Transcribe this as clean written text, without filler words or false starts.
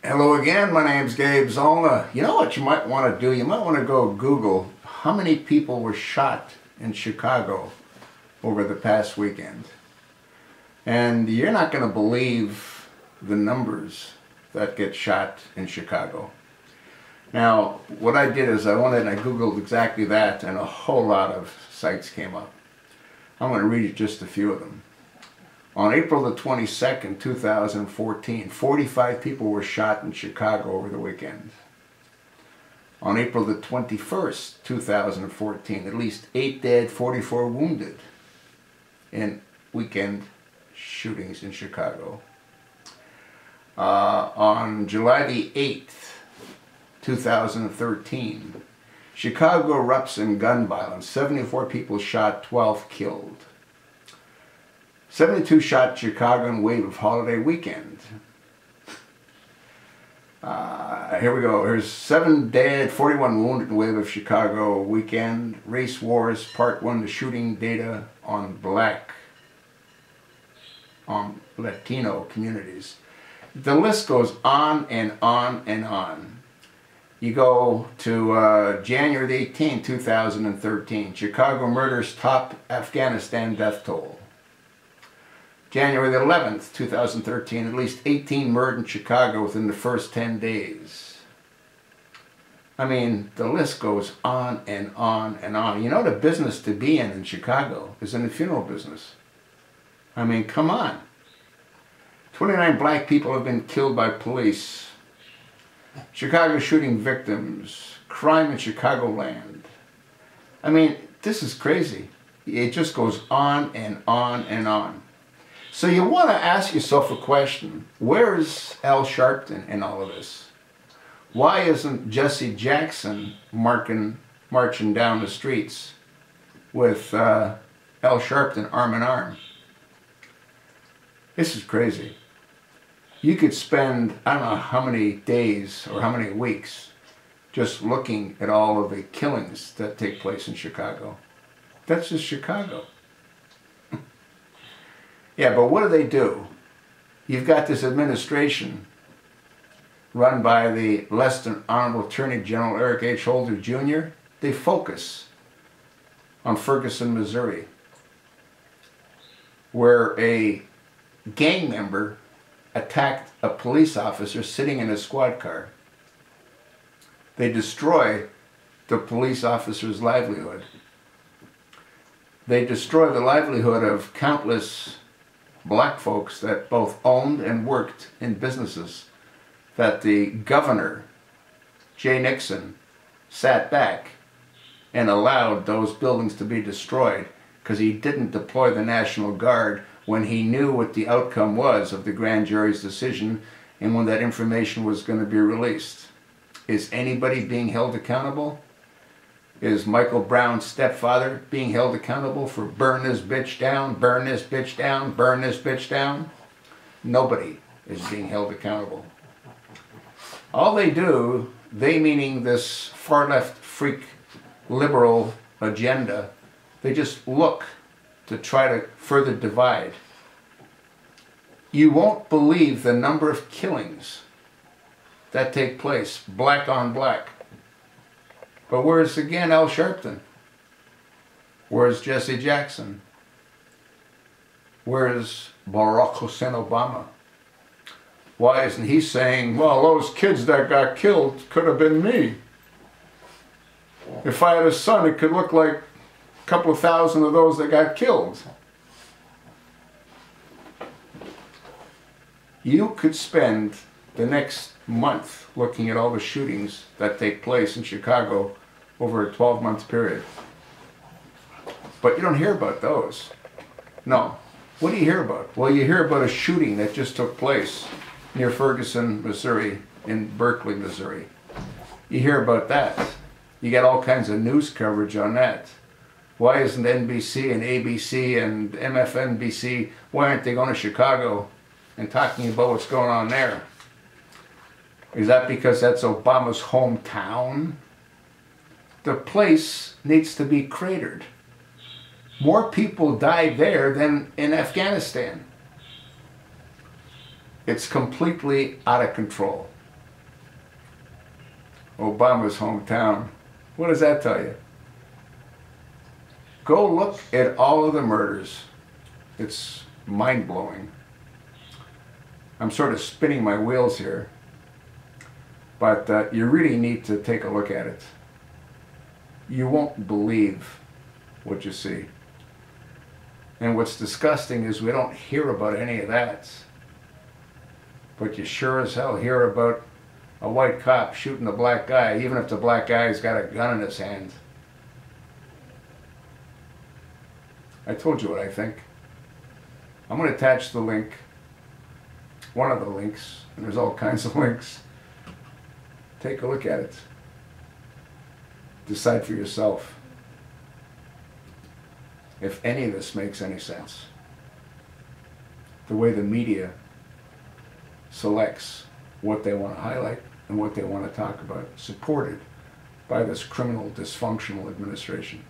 Hello again, my name's Gabe Zollner. You know what you might want to do? You might want to go Google how many people were shot in Chicago over the past weekend. And you're not going to believe the numbers that get shot in Chicago. Now, what I did is I went and I Googled exactly that, and a whole lot of sites came up. I'm going to read you just a few of them. On April the 22nd, 2014, 45 people were shot in Chicago over the weekend. On April the 21st, 2014, at least 8 dead, 44 wounded in weekend shootings in Chicago. On July the 8th, 2013, Chicago erupts in gun violence. 74 people shot, 12 killed. 72 shot Chicago in wave of holiday weekend. Here we go. Here's 7 dead, 41 wounded in wave of Chicago weekend. Race Wars, Part 1, the shooting data on Latino communities. The list goes on and on and on. You go to January the 18th, 2013. Chicago murders top Afghanistan death toll. January the 11th, 2013, at least 18 murdered in Chicago within the first 10 days. I mean, the list goes on and on and on. You know, the business to be in Chicago is in the funeral business. I mean, come on. 29 black people have been killed by police. Chicago shooting victims. Crime in Chicagoland. I mean, this is crazy. It just goes on and on and on. So you want to ask yourself a question. Where's Al Sharpton in all of this? Why isn't Jesse Jackson marching down the streets with Al Sharpton arm in arm? This is crazy. You could spend, I don't know how many days or how many weeks just looking at all of the killings that take place in Chicago. That's just Chicago. Yeah, but what do? You've got this administration run by the less than Honorable Attorney General Eric H. Holder Jr. They focus on Ferguson, Missouri, where a gang member attacked a police officer sitting in a squad car. They destroy the police officer's livelihood. They destroy the livelihood of countless black folks that both owned and worked in businesses that the governor, Jay Nixon, sat back and allowed those buildings to be destroyed because he didn't deploy the National Guard when he knew what the outcome was of the grand jury's decision and when that information was going to be released. Is anybody being held accountable? Is Michael Brown's stepfather being held accountable for burn this bitch down, burn this bitch down, burn this bitch down? Nobody is being held accountable. All they do, they meaning this far-left freak liberal agenda, they just look to try to further divide. You won't believe the number of killings that take place, black on black. But where's, again, Al Sharpton? Where's Jesse Jackson? Where's Barack Hussein Obama? Why isn't he saying, well, those kids that got killed could have been me. If I had a son, it could look like a couple of thousand of those that got killed. You could spend the next month looking at all the shootings that take place in Chicago over a 12-month period. But you don't hear about those. No. What do you hear about? Well, you hear about a shooting that just took place near Ferguson, Missouri, in Berkeley, Missouri. You hear about that. You get all kinds of news coverage on that. Why isn't NBC and ABC and MSNBC, why aren't they going to Chicago and talking about what's going on there? Is that because that's Obama's hometown? The place needs to be cratered. More people died there than in Afghanistan. It's completely out of control. Obama's hometown. What does that tell you? Go look at all of the murders. It's mind-blowing. I'm sort of spinning my wheels here, but you really need to take a look at it. You won't believe what you see. And what's disgusting is we don't hear about any of that. But you sure as hell hear about a white cop shooting a black guy, even if the black guy's got a gun in his hand. I told you what I think. I'm going to attach the link, one of the links, and there's all kinds of links. Take a look at it. Decide for yourself if any of this makes any sense. The way the media selects what they want to highlight and what they want to talk about, supported by this criminal, dysfunctional administration.